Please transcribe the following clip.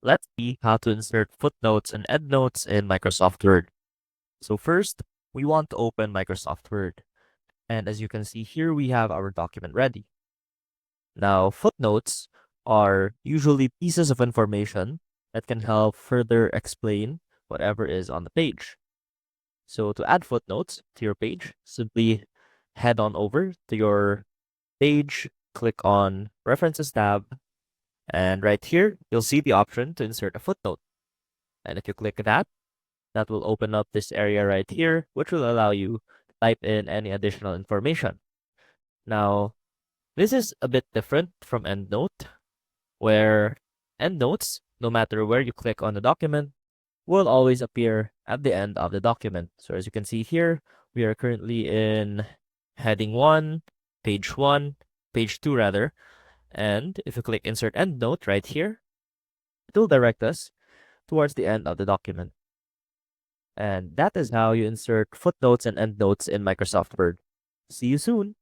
Let's see how to insert footnotes and endnotes in Microsoft Word. So first, we want to open Microsoft Word. And as you can see here, we have our document ready. Now, footnotes are usually pieces of information that can help further explain whatever is on the page. So to add footnotes to your page, simply head on over to your page, click on References tab, and right here, you'll see the option to insert a footnote. And if you click that, that will open up this area right here, which will allow you to type in any additional information. Now, this is a bit different from EndNote, where EndNotes, no matter where you click on the document, will always appear at the end of the document. So as you can see here, we are currently in heading 1, page 2 rather. And if you click Insert EndNote right here, it will direct us towards the end of the document. And that is how you insert footnotes and endnotes in Microsoft Word. See you soon!